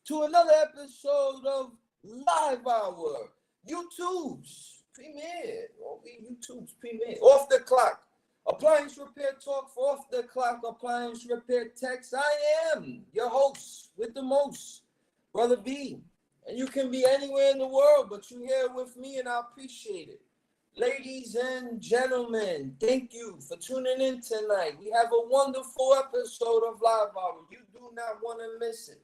to another episode of Live Hour, YouTube's premiere. YouTube's premiere. Off the clock. Appliance repair talk for off the clock appliance repair text. I am your host with the most, Brother B. And you can be anywhere in the world, but you're here with me and I appreciate it. Ladies and gentlemen, thank you for tuning in tonight. We have a wonderful episode of Live Hour. You do not want to miss it.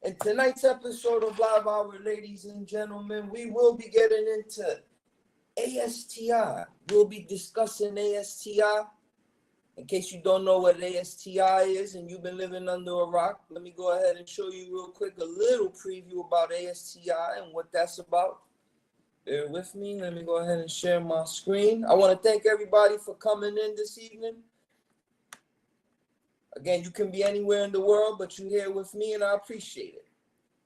In tonight's episode of Live Hour, ladies and gentlemen, we will be getting into ASTI. We'll be discussing ASTI. In case you don't know what ASTI is and you've been living under a rock, let me go ahead and show you real quick a little preview about ASTI and what that's about. Bear with me. Let me go ahead and share my screen. I want to thank everybody for coming in this evening. Again, you can be anywhere in the world, but you're here with me, and I appreciate it.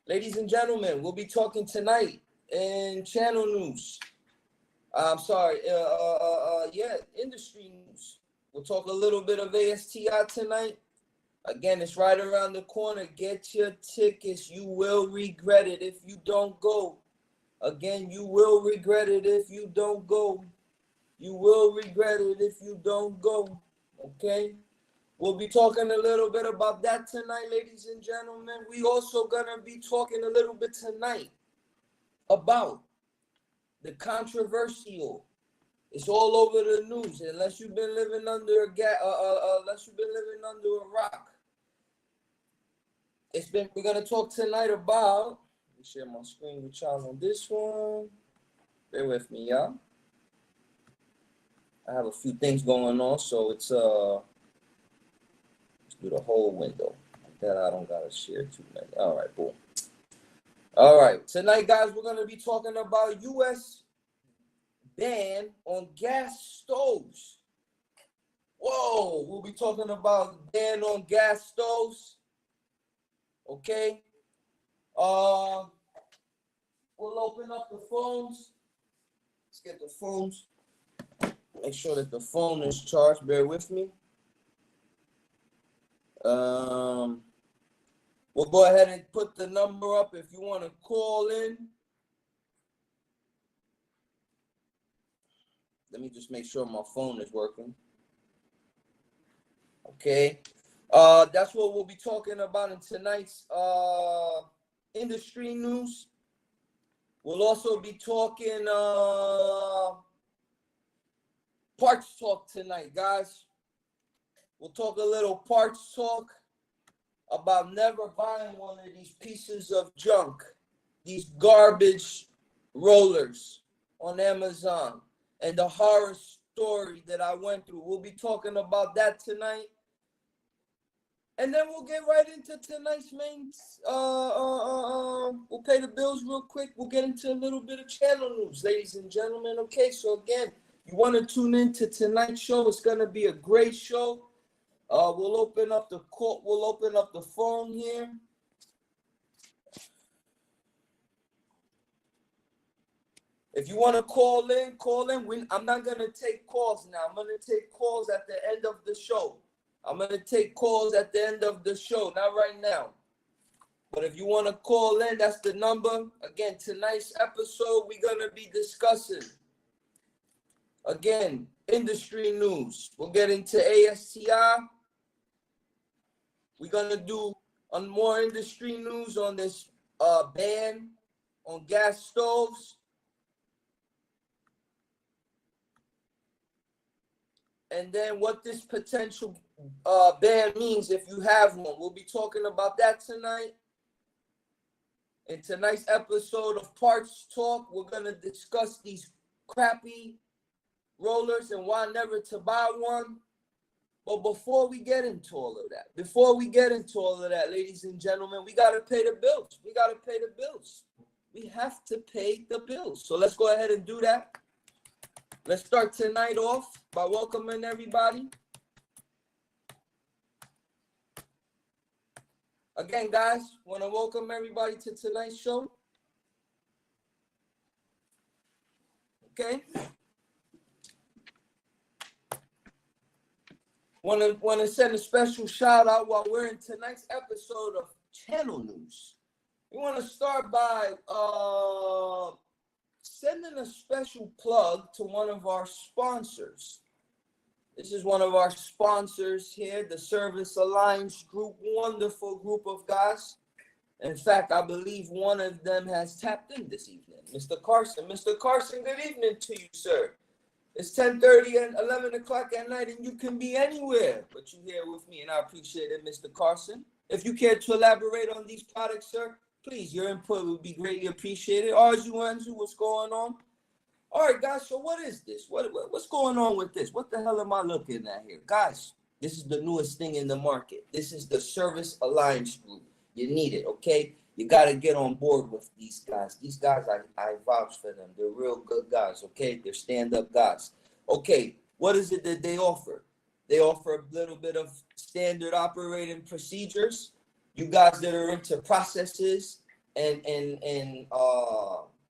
Ladies and gentlemen, we'll be talking tonight in channel news. Industry news. We'll talk a little bit of ASTI tonight. Again, it's right around the corner. Get your tickets. You will regret it if you don't go. Again, you will regret it if you don't go. You will regret it if you don't go. Okay? We'll be talking a little bit about that tonight, ladies and gentlemen. We also gonna be talking a little bit tonight about the controversial. It's all over the news. Unless you've been living under a rock. We're gonna talk tonight about. Let me share my screen with y'all on this one. Bear with me, y'all. I have a few things going on, so it's let's do the whole window. Like that I don't gotta share too many. All right, boom. All right, tonight, guys, we're gonna be talking about U.S. ban on gas stoves. Whoa, we'll be talking about ban on gas stoves. Okay. We'll open up the phones. Let's get the phones. Make sure that the phone is charged. Bear with me. We'll go ahead and put the number up if you want to call in. Let me just make sure my phone is working. Okay. That's what we'll be talking about in tonight's industry news. We'll also be talking parts talk tonight, guys. We'll talk a little parts talk about never buying one of these pieces of junk, these garbage rollers on Amazon, and the horror story that I went through. We'll be talking about that tonight. And then we'll get right into tonight's main, we'll pay the bills real quick. We'll get into a little bit of channel news, ladies and gentlemen. Okay, so again, you want to tune into tonight's show. It's going to be a great show. We'll open up the court. We'll open up the phone here. If you want to call in, call in. I'm not going to take calls now. I'm going to take calls at the end of the show. I'm going to take calls at the end of the show, not right now. But if you want to call in, that's the number. Again, tonight's episode, we're going to be discussing, again, industry news. We'll get into ASTI. We're going to do more industry news on this ban on gas stoves. And then what this potential ban means if you have one. We'll be talking about that tonight. In tonight's episode of Parts Talk, we're going to discuss these crappy rollers and why never to buy one. But before we get into all of that, ladies and gentlemen, we got to pay the bills. We have to pay the bills. So let's go ahead and do that. Let's start tonight off by welcoming everybody. Again, guys, want to welcome everybody to tonight's show. Okay. Want to send a special shout out while we're in tonight's episode of Channel News. We want to start by sending a special plug to one of our sponsors. This is one of our sponsors here, the Service Alliance Group, wonderful group of guys. In fact, I believe one of them has tapped in this evening, Mr. Carson. Mr. Carson, good evening to you, sir. It's 10:30 and 11 o'clock at night, and you can be anywhere, but you're here with me, and I appreciate it, Mr. Carson. If you care to elaborate on these products, sir, please, your input would be greatly appreciated. Arzu, what's going on? All right, guys, so what is this? What's going on with this? What the hell am I looking at here? Guys, this is the newest thing in the market. This is the Service Alliance Group. You need it, okay? You got to get on board with these guys. These guys, I vouch for them. They're real good guys, okay? They're stand-up guys. Okay, what is it that they offer? They offer a little bit of standard operating procedures. You guys that are into processes and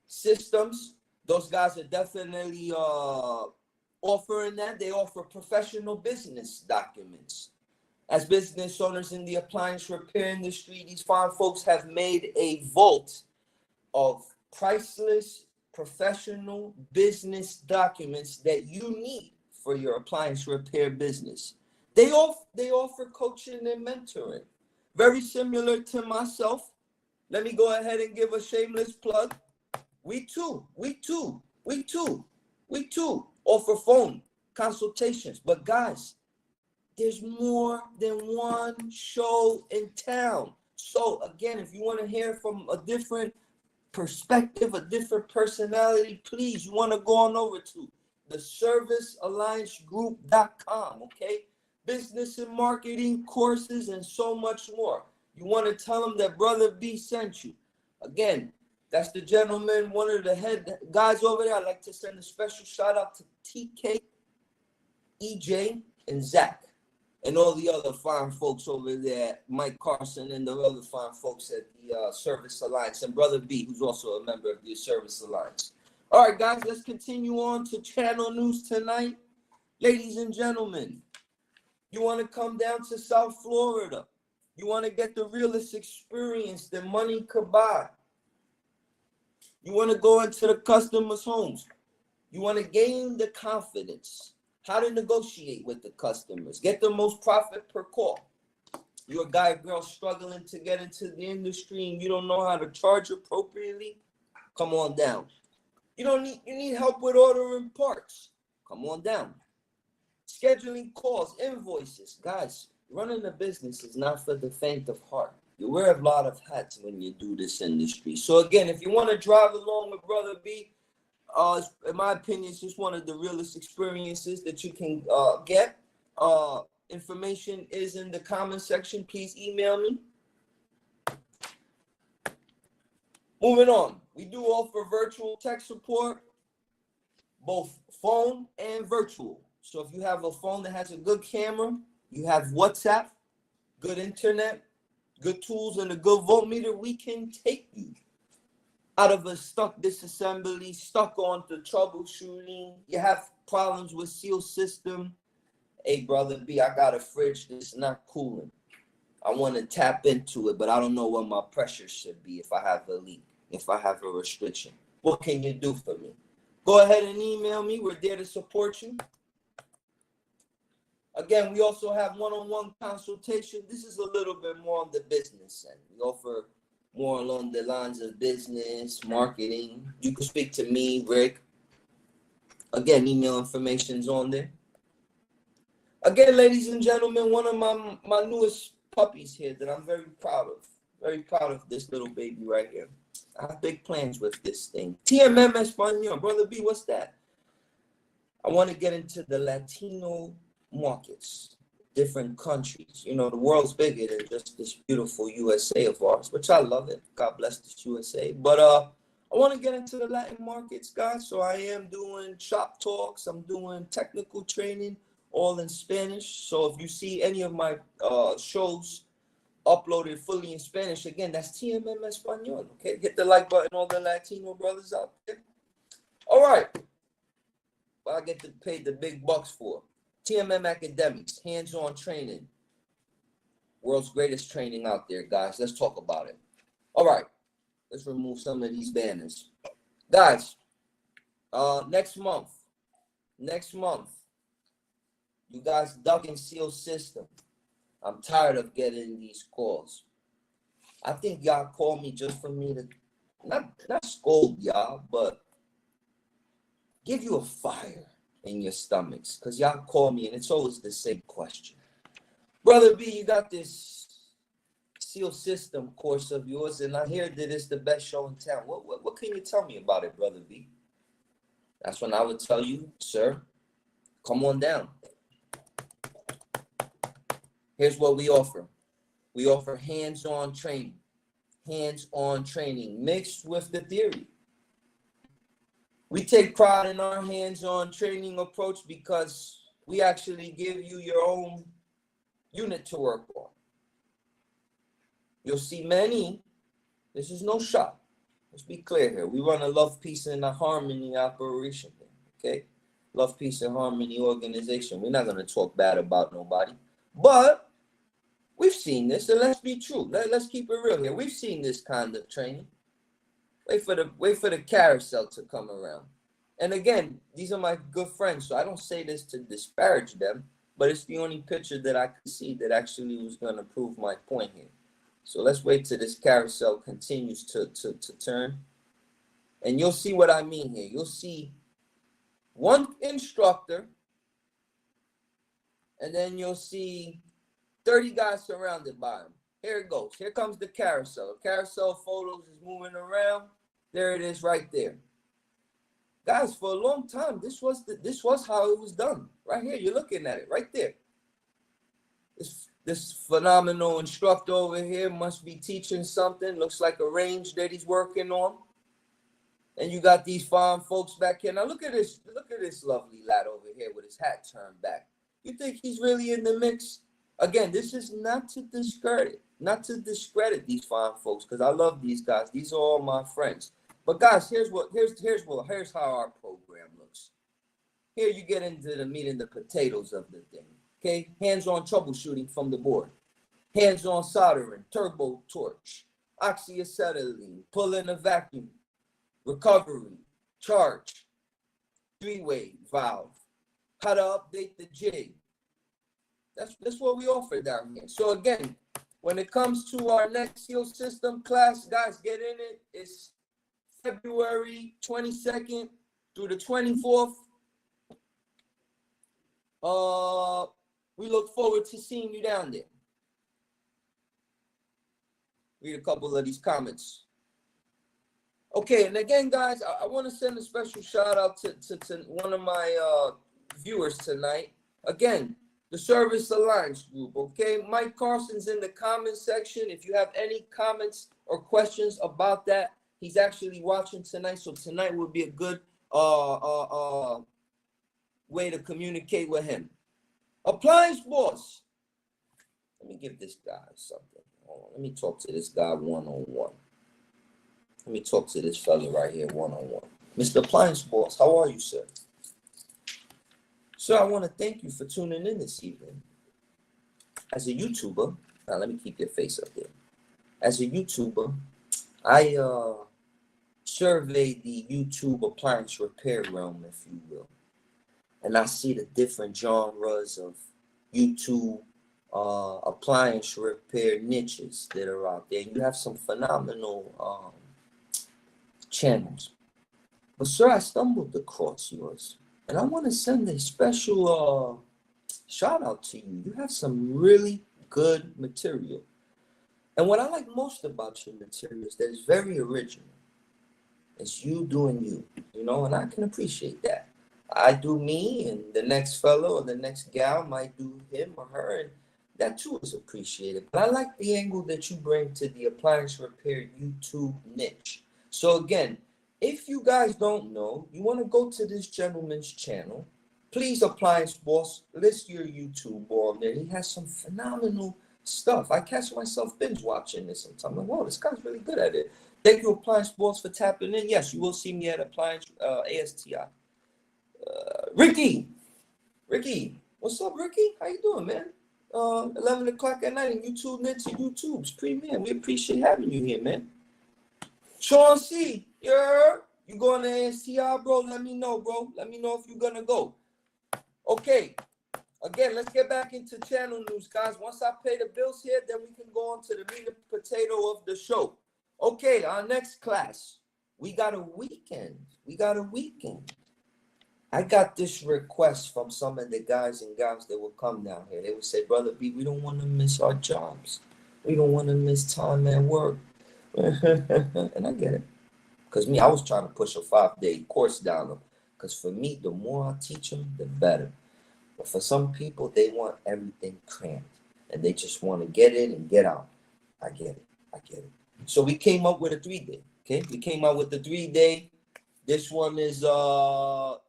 systems, those guys are definitely offering that. They offer professional business documents. As business owners in the appliance repair industry, these fine folks have made a vault of priceless professional business documents that you need for your appliance repair business. They offer coaching and mentoring. Very similar to myself. Let me go ahead and give a shameless plug. We too offer phone consultations. But guys, there's more than one show in town. So again, if you want to hear from a different perspective, a different personality, please, you want to go on over to the servicealliancegroup.com, okay? Business and marketing courses and so much more. You want to tell them that Brother B sent you. Again, that's the gentleman, one of the head guys over there. I'd like to send a special shout out to TK, EJ, and Zach, and all the other fine folks over there, Mike Carson and the other fine folks at the Service Alliance, and Brother B, who's also a member of the Service Alliance. All right, guys, let's continue on to channel news tonight. Ladies and gentlemen, you want to come down to South Florida. You want to get the realest experience that money could buy. You want to go into the customers' homes. You want to gain the confidence, how to negotiate with the customers, get the most profit per call. You're a guy or girl struggling to get into the industry and you don't know how to charge appropriately? Come on down. You need help with ordering parts? Come on down. Scheduling calls, invoices. Guys, running a business is not for the faint of heart. You wear a lot of hats when you do this industry. So again, if you want to drive along with Brother B, in my opinion, it's just one of the realest experiences that you can get. Information is in the comment section. Please email me. Moving on, we do offer virtual tech support, both phone and virtual. So if you have a phone that has a good camera, you have WhatsApp, good internet, good tools, and a good voltmeter, we can take you out of a stuck disassembly, stuck on the troubleshooting. You have problems with seal system. Hey, Brother B, I got a fridge that's not cooling. I want to tap into it, but I don't know what my pressure should be if I have a leak, if I have a restriction. What can you do for me? Go ahead and email me. We're there to support you. Again, we also have one-on-one consultation. This is a little bit more on the business end. We offer more along the lines of business, marketing. You can speak to me, Rick. Again, email information's on there. Again, ladies and gentlemen, one of my newest puppies here that I'm very proud of. Very proud of this little baby right here. I have big plans with this thing. TMM Espanol. Brother B, what's that? I want to get into the Latino markets, different countries. You know, the world's bigger than just this beautiful USA of ours, which I love it. God bless this USA. But I want to get into the Latin markets, guys. So I am doing shop talks. I'm doing technical training, all in Spanish. So if you see any of my shows uploaded fully in Spanish, again, that's TMM Espanol. Okay, hit the like button, all the Latino brothers out there. All right. Well, I get to pay the big bucks for TMM Academics, hands-on training. World's greatest training out there, guys. Let's talk about it. All right. Let's remove some of these banners. Guys, next month, you guys duck and seal system. I'm tired of getting these calls. I think y'all call me just for me to not scold y'all, but give you a fire in your stomachs. Because y'all call me and it's always the same question. Brother B, you got this seal system course of yours, and I hear that it's the best show in town. What can you tell me about it, Brother B? That's when I would tell you, sir, come on down. Here's what we offer. We offer hands-on training. Hands-on training mixed with the theory. We take pride in our hands-on training approach because we actually give you your own unit to work on. You'll see many, this is no shot. Let's be clear here. We run a love, peace, and a harmony operation, okay? Love, peace, and harmony organization. We're not going to talk bad about nobody. But we've seen this, and let's be true. Let's keep it real here. We've seen this kind of training. Wait for the carousel to come around. And again, these are my good friends, so I don't say this to disparage them, but it's the only picture that I could see that actually was going to prove my point here. So let's wait till this carousel continues to turn. And you'll see what I mean here. You'll see one instructor, and then you'll see 30 guys surrounded by him. Here it goes. Here comes the carousel. Carousel photos is moving around. There it is right there. Guys, for a long time, this was how it was done. Right here, you're looking at it right there. This phenomenal instructor over here must be teaching something. Looks like a range that he's working on. And you got these fine folks back here. Now look at this lovely lad over here with his hat turned back. You think he's really in the mix? Again, this is not to discredit these fine folks, because I love these guys. These are all my friends. But guys, here's how our program looks. Here you get into the meat and the potatoes of the thing. Okay, hands-on troubleshooting from the board, hands-on soldering, turbo torch, oxyacetylene, pulling a vacuum, recovery, charge, three-way valve, how to update the jig. That's what we offer down here. So again, when it comes to our next seal system class, guys, get in it. It's February 22nd through the 24th. We look forward to seeing you down there. Read a couple of these comments. Okay, and again, guys, I want to send a special shout out to one of my viewers tonight. Again, the Service Alliance group, okay? Mike Carson's in the comment section. If you have any comments or questions about that, he's actually watching tonight, so tonight would be a good way to communicate with him. Appliance Boss. Let me give this guy something. Hold on. Let me talk to this guy one-on-one. Let me talk to this fella right here one-on-one. Mr. Appliance Boss, how are you, sir? Sir, I want to thank you for tuning in this evening. As a YouTuber, now let me keep your face up there. As a YouTuber, I survey the YouTube appliance repair realm, if you will. And I see the different genres of YouTube appliance repair niches that are out there. And you have some phenomenal channels. But sir, I stumbled across yours. And I want to send a special shout out to you. You have some really good material. And what I like most about your material is that it's very original. It's you doing you, and I can appreciate that. I do me, and the next fellow or the next gal might do him or her, and that too is appreciated. But I like the angle that you bring to the appliance repair YouTube niche. So again, if you guys don't know, you want to go to this gentleman's channel, please, Appliance Boss, list your YouTube on there. He has some phenomenal stuff. I catch myself binge watching this sometimes. I'm like, whoa, this guy's really good at it. Thank you, Appliance Boss, for tapping in. Yes, you will see me at Appliance ASTI. Ricky, what's up, Ricky? How you doing, man? 11 o'clock at night, and YouTube Net to YouTube's premiere. We appreciate having you here, man. Chauncey, you going to ASTI, bro? Let me know, bro. Let me know if you're going to go. Okay. Again, let's get back into channel news, guys. Once I pay the bills here, then we can go on to the meat and potato of the show. Okay, our next class. We got a weekend. I got this request from some of the guys and gals that will come down here. They would say, Brother B, we don't want to miss our jobs. We don't want to miss time at work. And I get it. Because I was trying to push a 5-day course down them. Because for me, the more I teach them, the better. But for some people, they want everything crammed. And they just want to get in and get out. I get it. So we came up with a 3-day. Okay? We came out with the 3-day. This one is March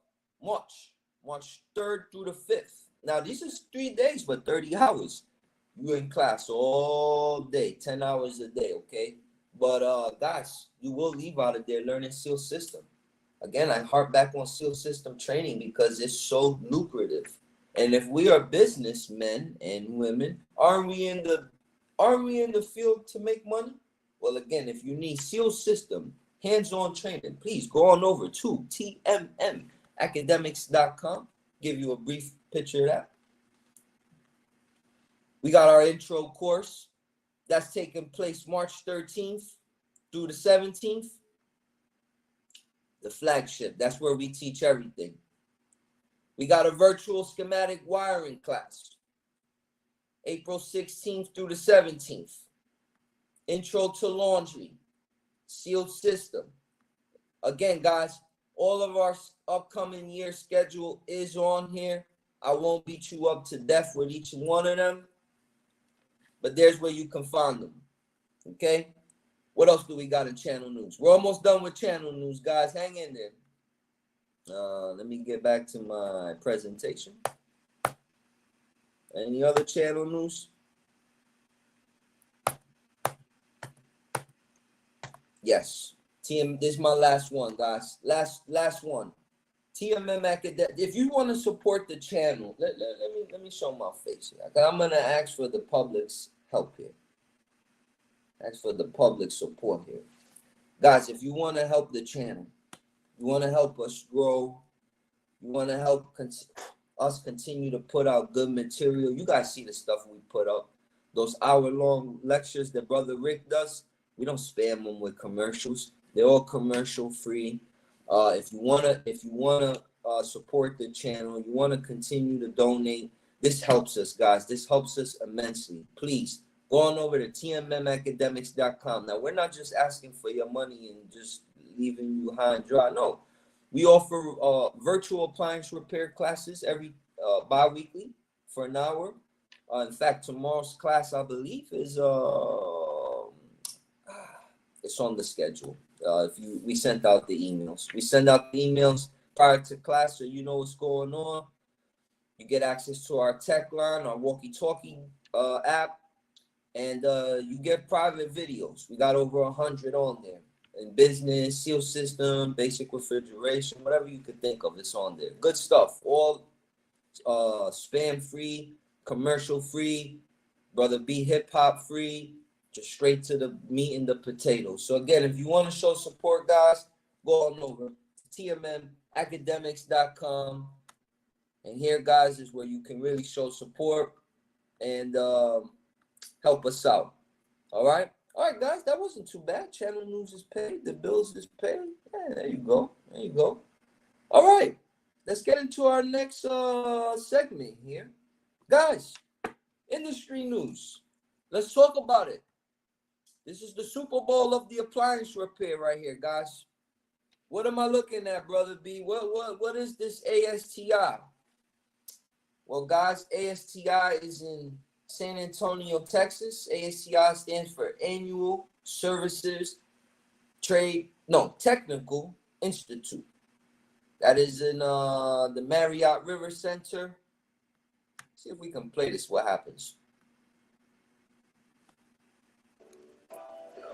3rd through the 5th. Now, this is 3 days, but 30 hours. You're in class all day, 10 hours a day, okay? But, guys, you will leave out of there learning SEAL system. Again, I harp back on SEAL system training because it's so lucrative. And if we are businessmen and women, aren't we in the field to make money? Well, again, if you need SEAL system, hands-on training, please go on over to tmmacademics.com. Give you a brief picture of that. We got our intro course that's taking place March 13th through the 17th. The flagship, that's where we teach everything. We got a virtual schematic wiring class, April 16th through the 17th. Intro to laundry, SEAL system. Again, guys, all of our upcoming year schedule is on here. I won't beat you up to death with each one of them, but there's where you can find them. Okay? What else do we got in channel news? We're almost done with channel news, guys. Hang in there. Let me get back to my presentation. Any other channel news? Yes. This is my last one, guys. Last one. TMM Academic. If you want to support the channel, let me show my face here. I'm gonna ask for the public's help here. Ask for the public support here, guys. If you want to help the channel, you want to help us grow, you want to help us continue to put out good material. You guys see the stuff we put up. Those hour-long lectures that Brother Rick does. We don't spam them with commercials. They're all commercial free. If you wanna support the channel, you wanna continue to donate. This helps us, guys. This helps us immensely. Please go on over to tmmacademics.com. Now, we're not just asking for your money and just leaving you high and dry. No, we offer virtual appliance repair classes every bi-weekly for an hour. In fact, tomorrow's class, I believe, is it's on the schedule. We sent out the emails. We send out the emails prior to class, so you know what's going on. You get access to our tech line, our walkie-talkie app, and you get private videos. We got over 100 on there. In business, SEAL system, basic refrigeration, whatever you could think of, it's on there. Good stuff. All spam-free, commercial-free, Brother B hip-hop free, just straight to the meat and the potatoes. So again, if you want to show support, guys, go on over to tmmacademics.com. And here, guys, is where you can really show support and help us out. All right, guys, that wasn't too bad. Channel news is paid. The bills is paid. Yeah, there you go. All right, let's get into our next segment here. Guys, industry news. Let's talk about it. This is the Super Bowl of the appliance repair right here, guys. What am I looking at, Brother B? What is this ASTI? Well, guys, ASTI is in San Antonio, Texas. ASTI stands for Annual Services Technical Institute. That is in the Marriott River Center. See if we can play this. What happens?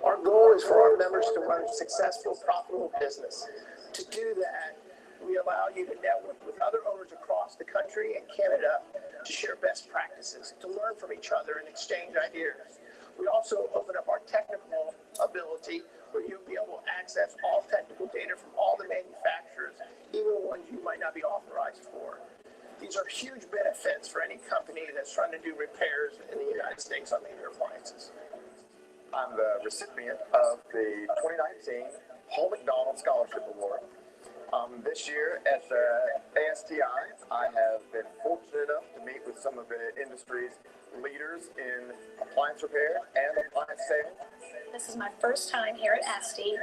Our goal is for our members to run a successful, profitable business. To do that, we allow you to network with other owners across the country and Canada to share best practices, to learn from each other and exchange ideas. We also open up our technical ability where you'll be able to access all technical data from all the manufacturers, even ones you might not be authorized for. These are huge benefits for any company that's trying to do repairs in the United States on major appliances. I'm the recipient of the 2019 Paul McDonald Scholarship Award. This year at the ASTI, I have been fortunate enough to meet with some of the industry's leaders in appliance repair and appliance sales. This is my first time here at ASTI.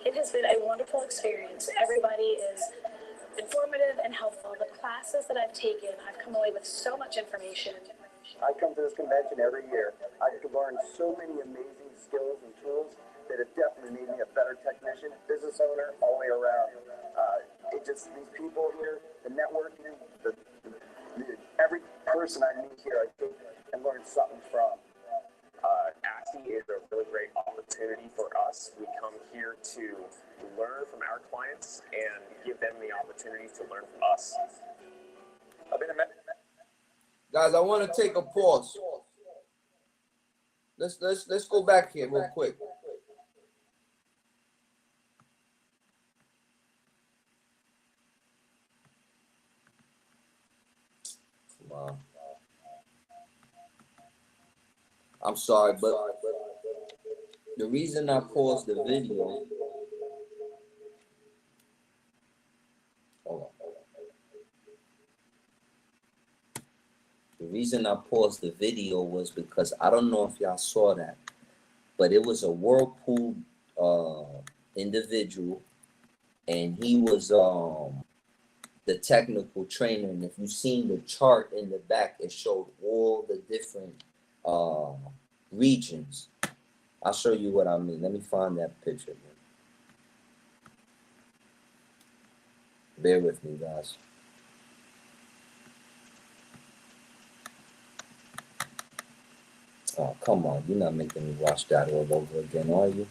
It has been a wonderful experience. Everybody is informative and helpful. The classes that I've taken, I've come away with so much information. I come to this convention every year. I've learned so many amazing skills and tools that have definitely made me a better technician, business owner, all the way around. These people here, the networking, every person I meet here, I think and learn something from. ASTI is a really great opportunity for us. We come here to learn from our clients and give them the opportunity to learn from us. Guys, I want to take a pause. Let's go back here real quick. Wow. I'm sorry, but the reason I paused the video, hold on. The reason I paused the video was because I don't know if y'all saw that, but it was a Whirlpool individual, and he was the technical trainer. And if you've seen the chart in the back, it showed all the different regions. I'll show you what I mean. Let me find that picture. Bear with me, guys. Oh, come on. You're not making me watch that all over again, are you?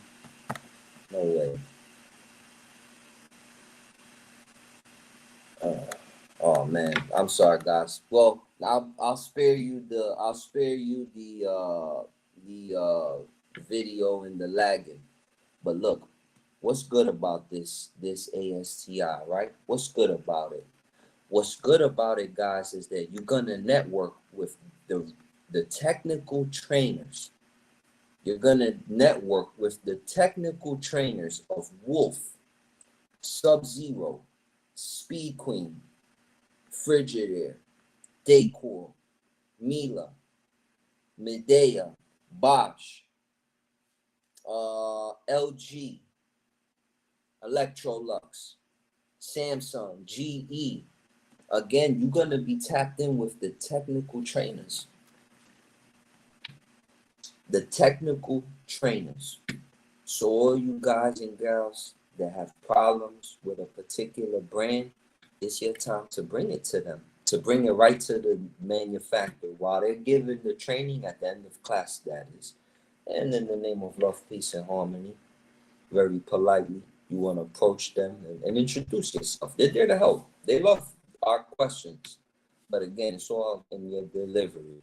No way. Oh man, I'm sorry, guys. Well, I'll spare you the video and the lagging. But look, what's good about this ASTI, right? What's good about it? What's good about it, guys, is that you're gonna network with the technical trainers. You're gonna network with the technical trainers of Wolf, Sub-Zero, Speed Queen, Frigidaire, Decor, Miele, Midea, Bosch, LG, Electrolux, Samsung, GE. Again, you're going to be tapped in with the technical trainers. The technical trainers. So all you guys and girls that have problems with a particular brand, it's your time to bring it to them, to bring it right to the manufacturer while they're giving the training at the end of class, that is. And in the name of love, peace, and harmony, very politely, you want to approach them and introduce yourself. They're there to help. They love our questions. But again, it's all in your delivery.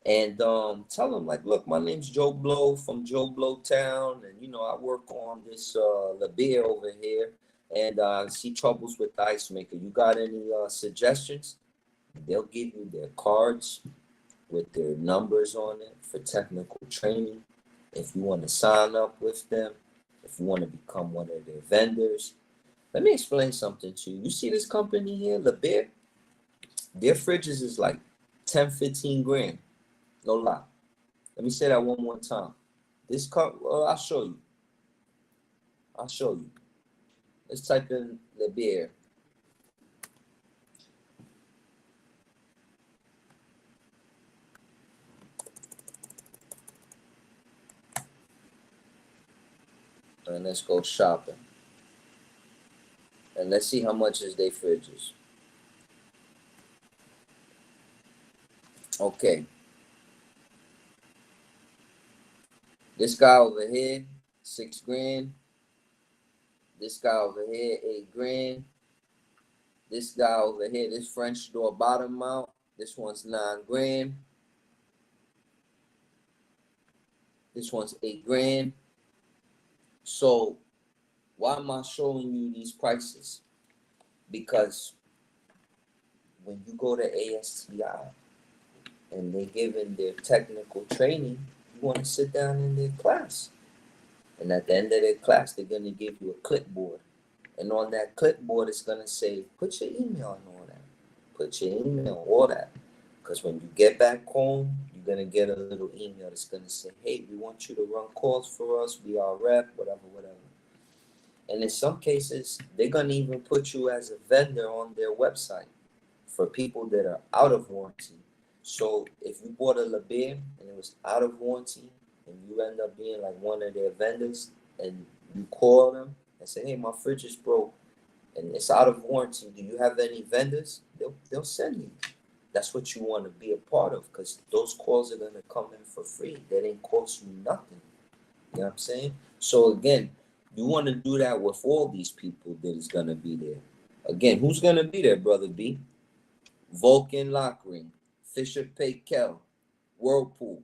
And tell them, like, look, my name's Joe Blow from Joe Blow Town. And, I work on this La Beer over here. And I see troubles with the ice maker. You got any suggestions? They'll give you their cards with their numbers on it for technical training. If you want to sign up with them, if you want to become one of their vendors. Let me explain something to you. You see this company here, La Beer? Their fridges is like 10, 15 grand. No lie. Let me say that one more time. I'll show you. Let's type in La Beer. And let's go shopping. And let's see how much is their fridges. Okay. This guy over here, 6 grand. This guy over here, 8 grand. This guy over here, this French door bottom mount, this one's 9 grand. This one's 8 grand. So why am I showing you these prices? Because when you go to ASTI and they're giving their technical training, you want to sit down in their class. And at the end of their class, they're going to give you a clipboard. And on that clipboard, it's going to say, put your email and all that. Put your email, all that. Because when you get back home, you're going to get a little email that's going to say, hey, we want you to run calls for us, be our rep, whatever, whatever. And in some cases, they're going to even put you as a vendor on their website for people that are out of warranty. So if you bought a LeBear and it was out of warranty and you end up being like one of their vendors and you call them and say, hey, my fridge is broke and it's out of warranty, do you have any vendors? They'll send you. That's what you want to be a part of, because those calls are going to come in for free. They didn't cost you nothing. You know what I'm saying? So again, you want to do that with all these people that is going to be there. Again, who's going to be there, Brother B? Vulcan Lockring, Fisher Paykel, Whirlpool,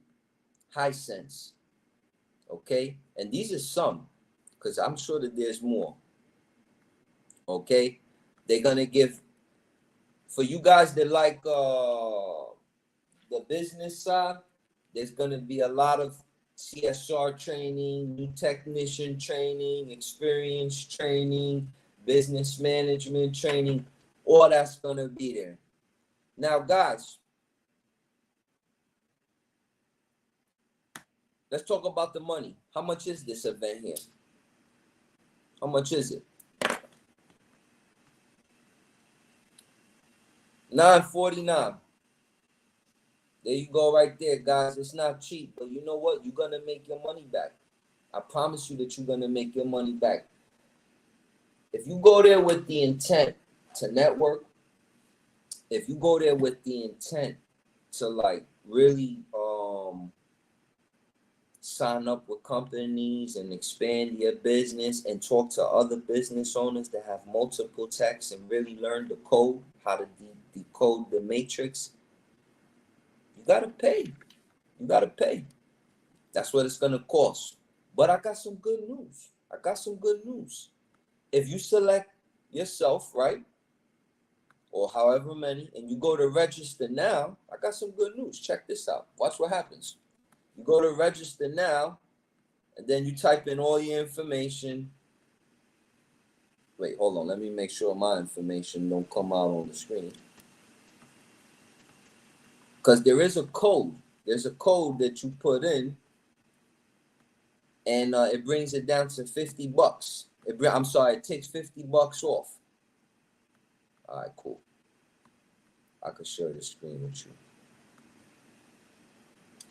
Hisense. Okay? And these are some, because I'm sure that there's more. Okay? They're going to give, for you guys that like the business side, there's going to be a lot of CSR training, new technician training, experience training, business management training. All that's going to be there. Now, guys, let's talk about the money. How much is this event here? How much is it? $949. There you go right there, guys. It's not cheap, but you know what? You're going to make your money back. I promise you that you're going to make your money back. If you go there with the intent to network, if you go there with the intent to like really sign up with companies and expand your business and talk to other business owners that have multiple techs and really learn the code, how to decode the matrix, you got to pay. You got to pay. That's what it's going to cost. But I got some good news. If you select yourself, right, or however many, and you go to register now, I got some good news. Check this out. Watch what happens. You go to register now, and then you type in all your information. Wait, hold on. Let me make sure my information don't come out on the screen. Because there is a code. There's a code that you put in, and it brings it down to $50. It takes $50 off. All right, cool. I could share the screen with you.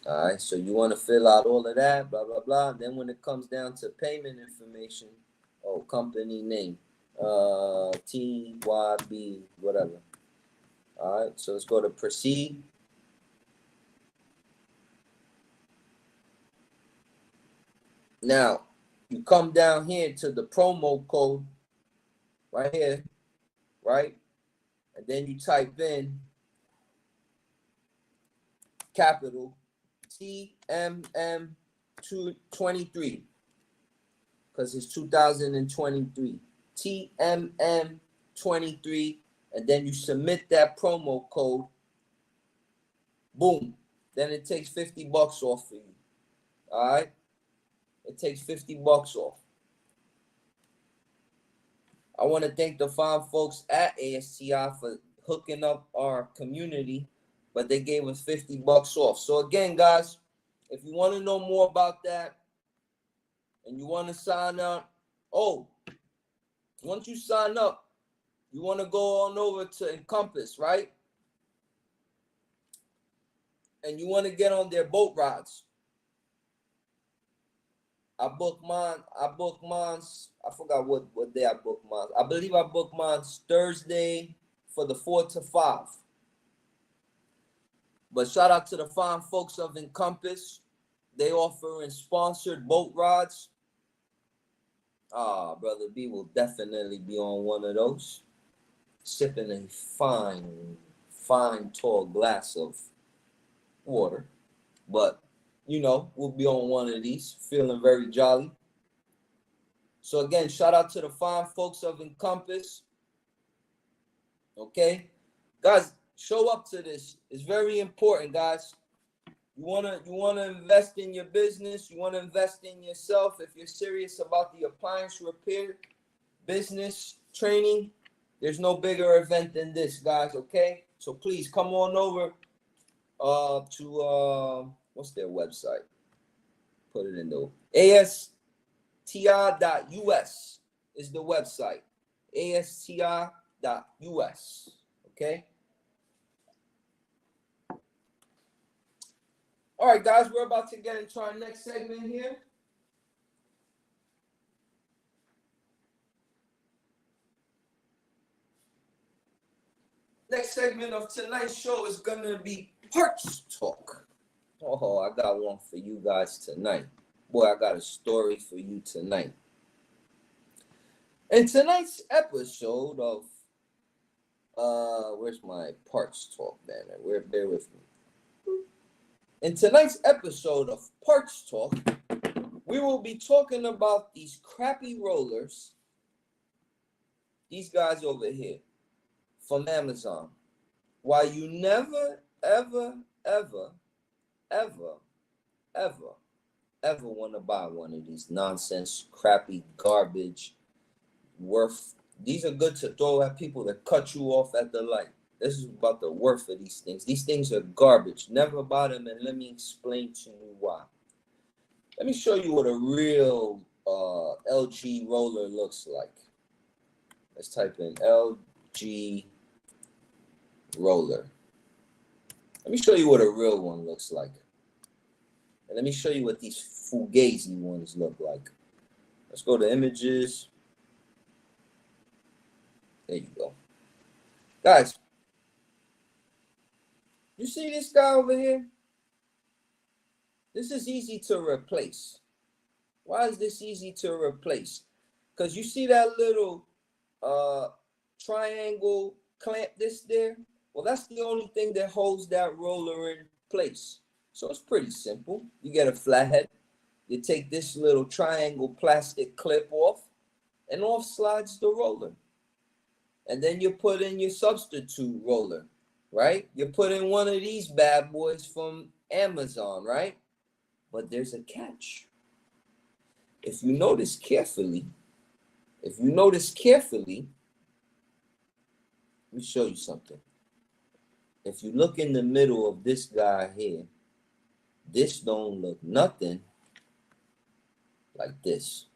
All right, so you want to fill out all of that, blah, blah, blah. Then when it comes down to payment information, company name, TYB, whatever. All right, so let's go to proceed. Now, you come down here to the promo code right here, right? And then you type in capital TMM23 because it's 2023. TMM23, and then you submit that promo code. Boom. Then it takes $50 off for you. All right? It takes $50 off. I want to thank the fine folks at ASTI for hooking up our community, but they gave us $50 off. So again, guys, if you want to know more about that and you want to sign up, once you sign up, you want to go on over to Encompass, right? And you want to get on their boat rides. I booked mine. I forgot what day I booked mine. I believe I booked mine Thursday for the 4 to 5. But shout out to the fine folks of Encompass. They offering sponsored boat rides. Brother B will definitely be on one of those. Sipping a fine, tall glass of water. But, we'll be on one of these, feeling very jolly. So again, shout out to the fine folks of Encompass. Okay, guys, show up to this. It's very important, guys. You wanna invest in your business. You wanna invest in yourself. If you're serious about the appliance repair business training, there's no bigger event than this, guys. Okay, so please come on over to what's their website? Put it in the ASTI.us is the website. ASTI.us. Okay. All right, guys, we're about to get into our next segment here. Next segment of tonight's show is going to be parts talk. Oh, I got one for you guys tonight. Boy, I got a story for you tonight. In tonight's episode of, where's my parts talk banner? Bear with me. In tonight's episode of Parts Talk, we will be talking about these crappy rollers, these guys over here from Amazon. Why you never, ever, ever, ever, ever, ever want to buy one of these nonsense, crappy, garbage, these are good to throw at people that cut you off at the light. This is about the worth of these things. These things are garbage. Never buy them, and let me explain to you why. Let me show you what a real LG roller looks like. Let's type in LG roller. Let me show you what a real one looks like. And let me show you what these Fugazi ones look like. Let's go to images. There you go. Guys, you see this guy over here? This is easy to replace. Why is this easy to replace? Because you see that little triangle clamp there? Well, that's the only thing that holds that roller in place. So it's pretty simple. You get a flathead. You take this little triangle plastic clip off, and off slides the roller. And then you put in your substitute roller, right? You put in one of these bad boys from Amazon, right? But there's a catch. If you notice carefully, let me show you something. If you look in the middle of this guy here, this don't look nothing like this.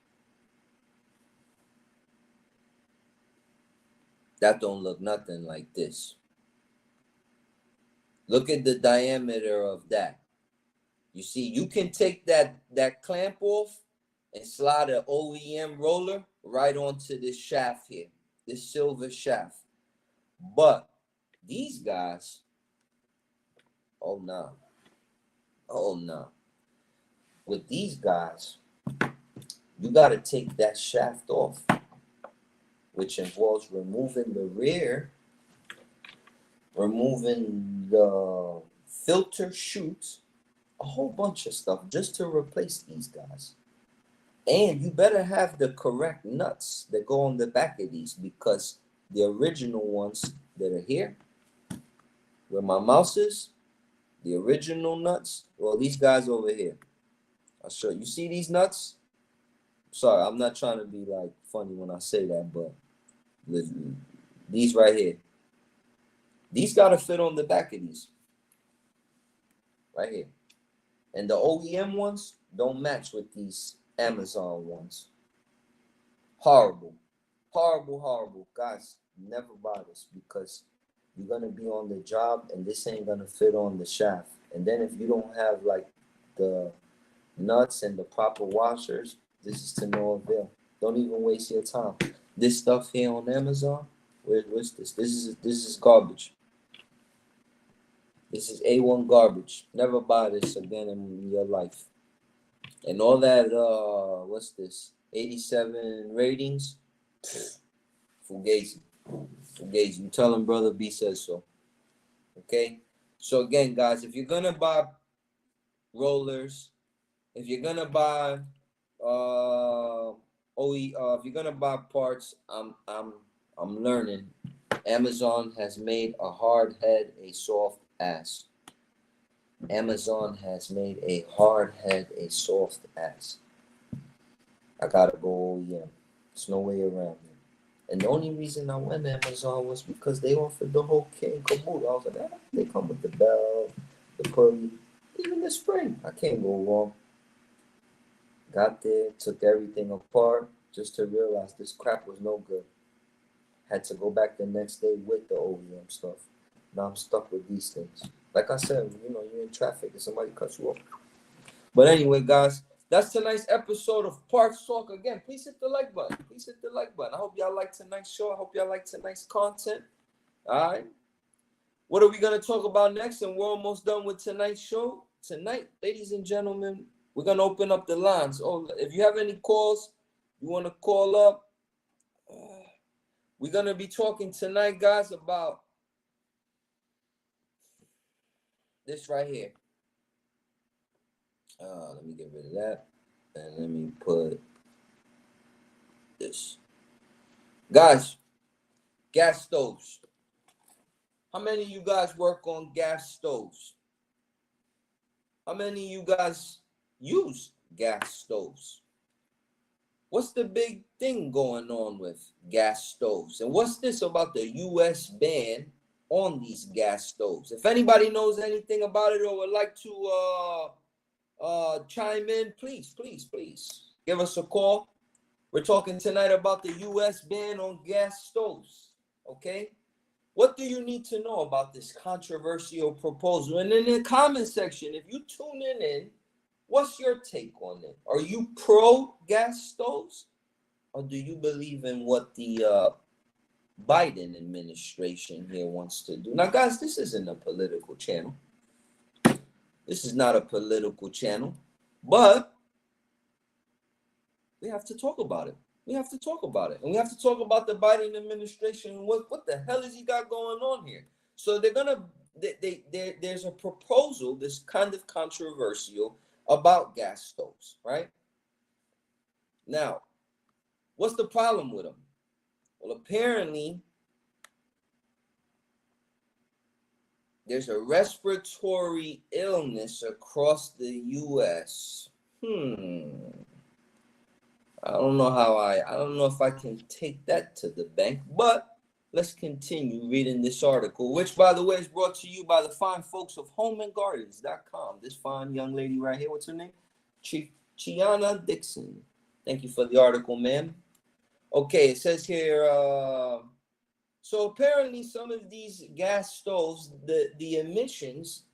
That don't look nothing like this. Look at the diameter of that. You see, you can take that clamp off and slide an OEM roller right onto this shaft here, this silver shaft. But these guys, oh no. With these guys, you got to take that shaft off, which involves removing the rear, removing the filter chutes, a whole bunch of stuff just to replace these guys. And you better have the correct nuts that go on the back of these, because the original ones that are here, where my mouse is, the original nuts, well, these guys over here. I'll show you. You see these nuts? Sorry, I'm not trying to be like funny when I say that, but these right here, these got to fit on the back of these. Right here. And the OEM ones don't match with these Amazon ones. Horrible. Guys, never buy this, because you're going to be on the job and this ain't going to fit on the shaft. And then if you don't have like the nuts and the proper washers, this is to no avail. Don't even waste your time. This stuff here on Amazon, what's this? This is garbage. This is A1 garbage. Never buy this again in your life. And all that, what's this? 87 ratings? Fugazi. You tell him Brother B says so. Okay? So again, guys, if you're going to buy rollers, if you're going to buy if you're gonna buy parts, I'm learning. Amazon has made a hard head a soft ass. Amazon has made a hard head a soft ass. I gotta go OEM. There's no way around it. And the only reason I went Amazon was because they offered the whole kit and caboodle. I was like, they come with the bell, the pulley, even the spring. I can't go wrong. Got there, took everything apart just to realize this crap was no good. Had to go back the next day with the OEM stuff. Now I'm stuck with these things. Like I said, you're in traffic and somebody cuts you off. But anyway, guys, that's tonight's episode of Parts Talk. Again, please hit the like button. Please hit the like button. I hope y'all like tonight's show. I hope y'all like tonight's content. All right. What are we going to talk about next? And we're almost done with tonight's show. Tonight, ladies and gentlemen, we're going to open up the lines. Oh, if you have any calls, you want to call up, we're going to be talking tonight, guys, about this right here. Let me get rid of that. And let me put this. Guys, gas stoves. How many of you guys work on gas stoves? How many of you guys use gas stoves? What's the big thing going on with gas stoves? And what's this about the U.S. ban on these gas stoves? If anybody knows anything about it or would like to chime in, please give us a call. We're talking tonight about the U.S. ban on gas stoves. Okay? What do you need to know about this controversial proposal? And in the comment section, if you tune in, what's your take on it? Are you pro gas stoves? Or do you believe in what the Biden administration here wants to do? Now, guys, this isn't a political channel. This is not a political channel. But we have to talk about it. We have to talk about it. And we have to talk about the Biden administration. What the hell has he got going on here? So there's a proposal, this kind of controversial, about gas stoves, right? Now, what's the problem with them? Well, apparently, there's a respiratory illness across the U.S. I don't know if I can take that to the bank, but let's continue reading this article, which, by the way, is brought to you by the fine folks of homeandgardens.com. This fine young lady right here, what's her name? Chiana Dixon. Thank you for the article, ma'am. Okay, it says here, so apparently some of these gas stoves, the emissions,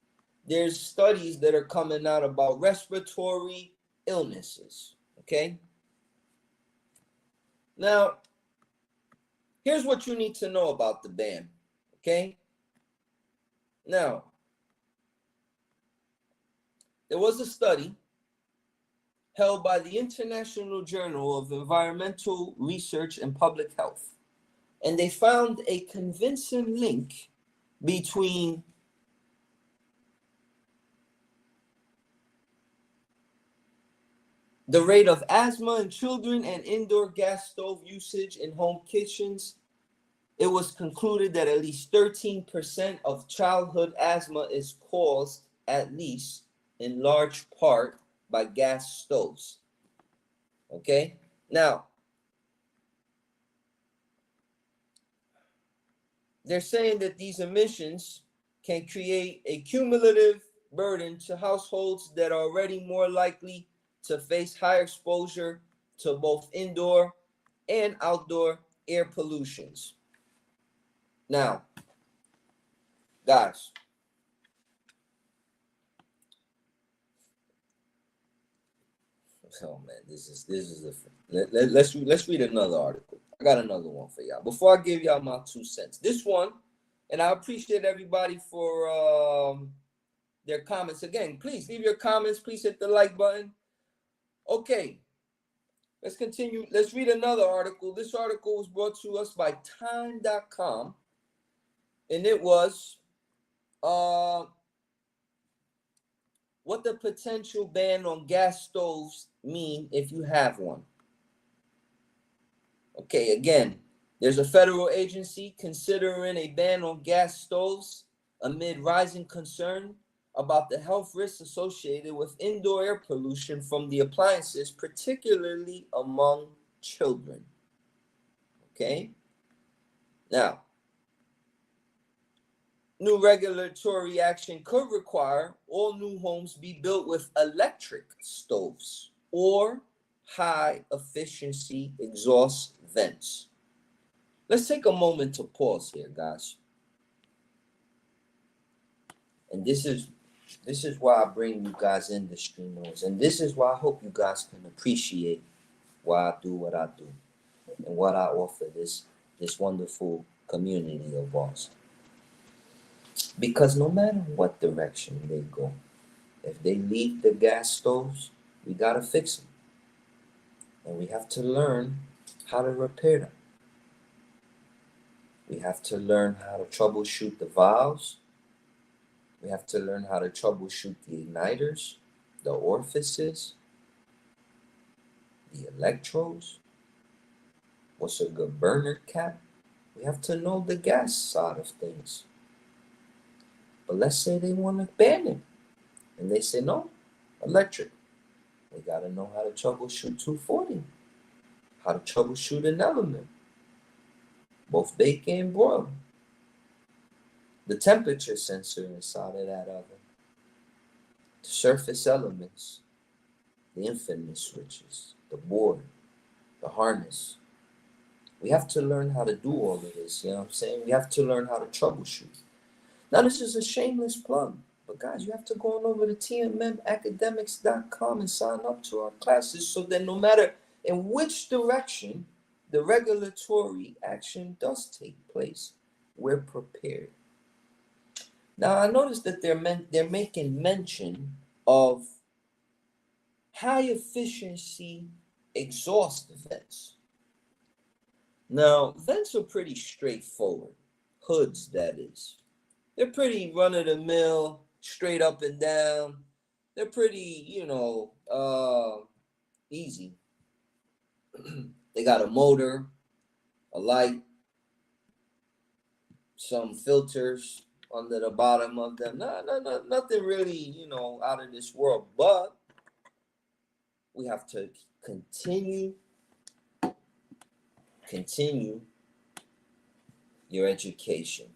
there's studies that are coming out about respiratory illnesses, okay? Now, here's what you need to know about the ban, okay? Now, there was a study held by the International Journal of Environmental Research and Public Health, and they found a convincing link between the rate of asthma in children and indoor gas stove usage in home kitchens. It was concluded that at least 13% of childhood asthma is caused, at least in large part, by gas stoves. Okay? Now, they're saying that these emissions can create a cumulative burden to households that are already more likely to face higher exposure to both indoor and outdoor air pollutions. Now, guys, oh man, let's read another article. I got another one for y'all. Before I give y'all my 2 cents, this one, and I appreciate everybody for their comments. Again, please leave your comments. Please hit the like button. Okay, let's continue. Let's read another article. This article was brought to us by time.com, and it was what the potential ban on gas stoves mean if you have one. Okay, again, there's a federal agency considering a ban on gas stoves amid rising concern about the health risks associated with indoor air pollution from the appliances, particularly among children. Okay? Now, new regulatory action could require all new homes be built with electric stoves or high efficiency exhaust vents. Let's take a moment to pause here, guys. And this is why I bring you guys industry news. And this is why I hope you guys can appreciate why I do what I do and what I offer this wonderful community of ours. Because no matter what direction they go, if they leave the gas stoves, we gotta fix them. And we have to learn how to repair them. We have to learn how to troubleshoot the valves. We have to learn how to troubleshoot the igniters, the orifices, the electrodes. What's a good burner cap? We have to know the gas side of things. But let's say they want to ban it. And they say, no, electric. We got to know how to troubleshoot 240. How to troubleshoot an element. Both bake and broil. The temperature sensor inside of that oven. The surface elements. The infinite switches. The board. The harness. We have to learn how to do all of this, you know what I'm saying? We have to learn how to troubleshoot. Now, this is a shameless plug, but guys, you have to go on over to tmmacademics.com and sign up to our classes so that no matter in which direction the regulatory action does take place, we're prepared. Now, I noticed that they're making mention of high efficiency exhaust vents. Now, vents are pretty straightforward. Hoods, that is. They're pretty run-of-the-mill, straight up and down. They're pretty, easy. They got a motor, a light, some filters under the bottom of them. No, nothing really, out of this world. But we have to continue your education.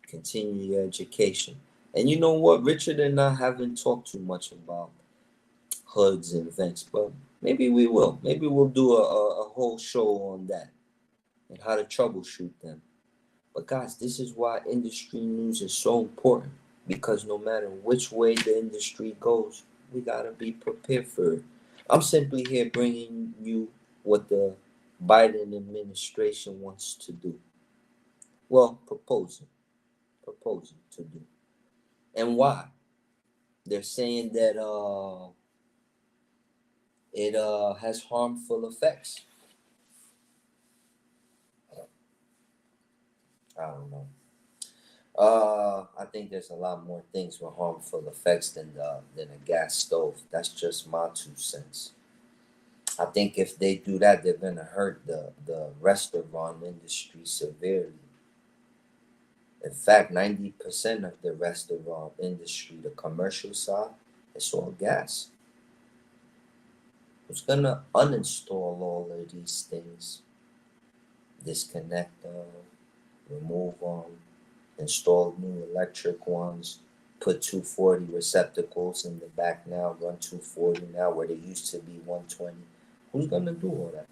Continue your education. And you know what? Richard and I haven't talked too much about hoods and vents, but maybe we will. Maybe we'll do a whole show on that and how to troubleshoot them. But guys, this is why industry news is so important, because no matter which way the industry goes, we got to be prepared for it. I'm simply here bringing you what the Biden administration wants to do. Well, proposing to do. And why? They're saying that it has harmful effects. I don't know. I think there's a lot more things with harmful effects than a gas stove. That's just my 2 cents. I think if they do that, they're gonna hurt the restaurant industry severely. In fact, 90% of the restaurant industry, the commercial side, it's all gas. Who's gonna uninstall all of these things? Disconnect them, remove them, install new electric ones, put 240 receptacles in the back now, run 240 now where they used to be 120. Who's gonna do all that?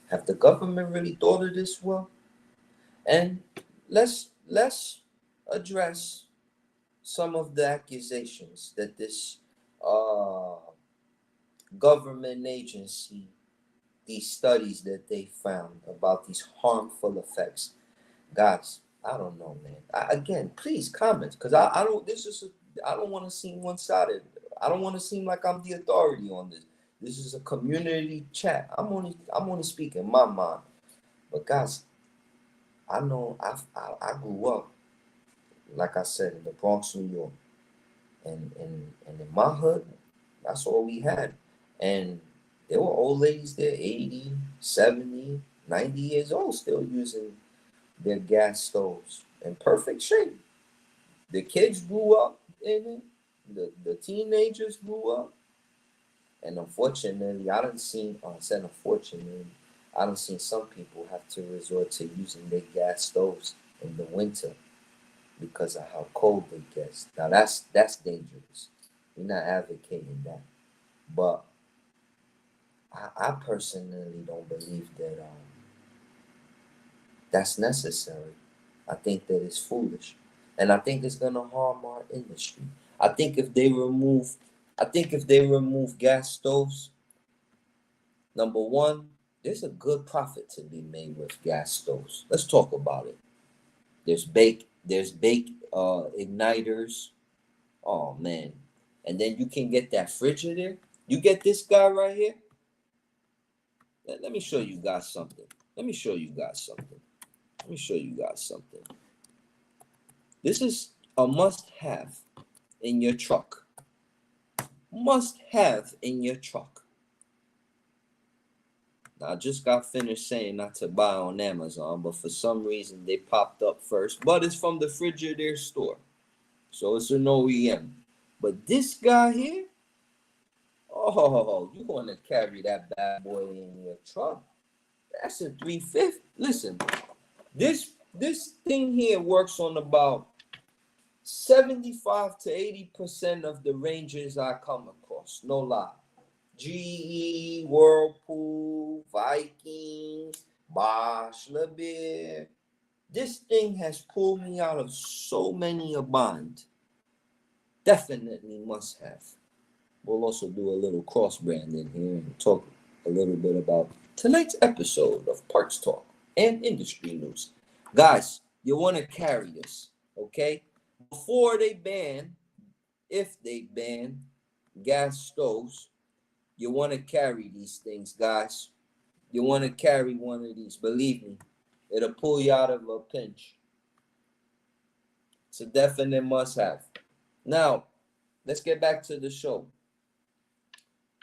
Have the government really thought of this well? And let's address some of the accusations that this government agency, these studies that they found about these harmful effects. Guys, I don't know, man. Again, please comment, because I don't. I don't want to seem one-sided. I don't want to seem like I'm the authority on this. This is a community chat. I'm only speaking my mind. But guys, I know I grew up, like I said, in the Bronx, New York, and in my hood, that's all we had. And There were old ladies there, 80, 70, 90 years old, still using their gas stoves in perfect shape. The kids grew up in it. The teenagers grew up. And unfortunately, I said unfortunately, I don't seen some people have to resort to using their gas stoves in the winter because of how cold it gets. Now that's dangerous. We're not advocating that. But I personally don't believe that that's necessary. I think that it's foolish. And I think it's gonna harm our industry. I think if they remove gas stoves, number one, there's a good profit to be made with gas stoves. Let's talk about it. There's bake igniters. Oh man. And then you can get that Frigidaire. You get this guy right here. Let me show you guys something. Let me show you guys something. Let me show you guys something. This is a must-have in your truck. Must-have in your truck. Now, I just got finished saying not to buy on Amazon, but for some reason they popped up first. But it's from the Frigidaire store, so it's an OEM. But this guy here, oh, you want to carry that bad boy in your truck? That's a 350. Listen, this thing here works on about 75 to 80% of the ranges I come across. No lie. GE, Whirlpool, Vikings, Bosch, LeBear. This thing has pulled me out of so many a bind. Definitely must have. We'll also do a little cross branding here and talk a little bit about tonight's episode of Parts Talk and industry news. Guys, you want to carry this, okay? Before they ban, if they ban gas stoves, you want to carry these things, guys. You want to carry one of these. Believe me, it'll pull you out of a pinch. It's a definite must-have. Now, let's get back to the show.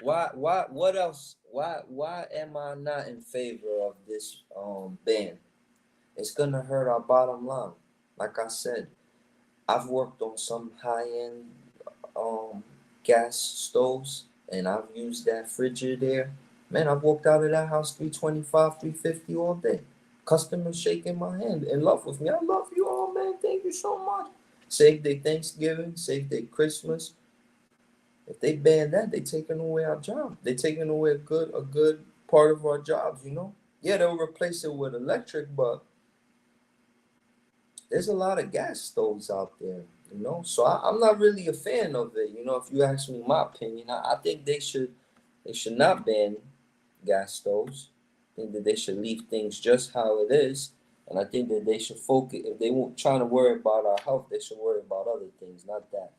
What else? Why am I not in favor of this ban? It's gonna hurt our bottom line. Like I said, I've worked on some high-end gas stoves, and I've used that Frigidaire. Man, I've walked out of that house 325, 350 all day. Customers shaking my hand in love with me. I love you all, man. Thank you so much. Save their Thanksgiving, save their Christmas. If they ban that, they taking away our job. They taking away a good part of our jobs, you know? Yeah, they'll replace it with electric, but there's a lot of gas stoves out there, you know. So I'm not really a fan of it, you know. If you ask me my opinion, I think they should not ban gas stoves. I think that they should leave things just how it is, and I think that they should focus. If they weren't trying to worry about our health, they should worry about other things, not that.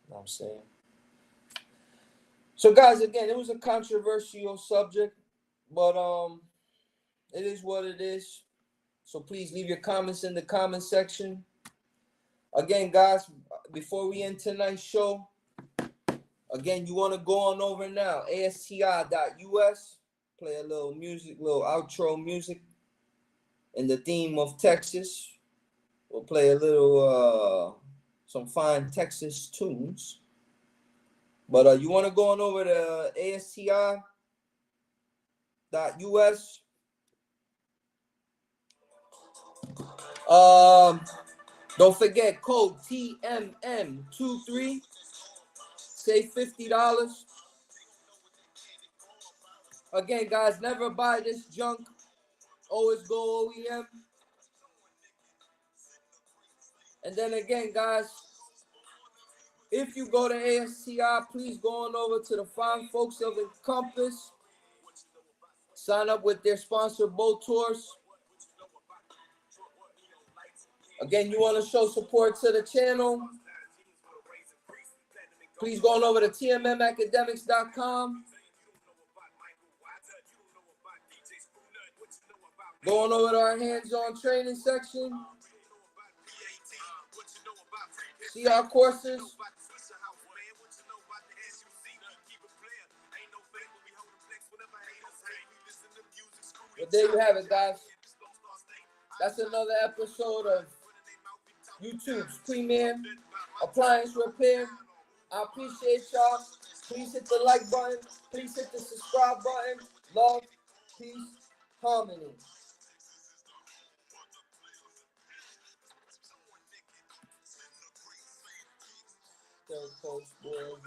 You know what I'm saying? So, guys, again, it was a controversial subject, but it is what it is. So please leave your comments in the comment section. Again, guys, before we end tonight's show, again, you want to go on over now, ASTI.us, play a little music, little outro music in the theme of Texas. We'll play a little, some fine Texas tunes. But you want to go on over to ASTI.us. Don't forget code TMM23. Save $50. Again, guys, never buy this junk. Always go OEM. And then again, guys, if you go to ASTI, please go on over to the fine folks of Encompass. Sign up with their sponsor, Boat Tours. Again, you want to show support to the channel, please go on over to tmmacademics.com. Go on over to our hands-on training section. See our courses. But there you have it, guys. That's another episode of YouTube's premier appliance repair. I appreciate y'all. Please hit the like button. Please hit the subscribe button. Love, peace, harmony. Still post boys.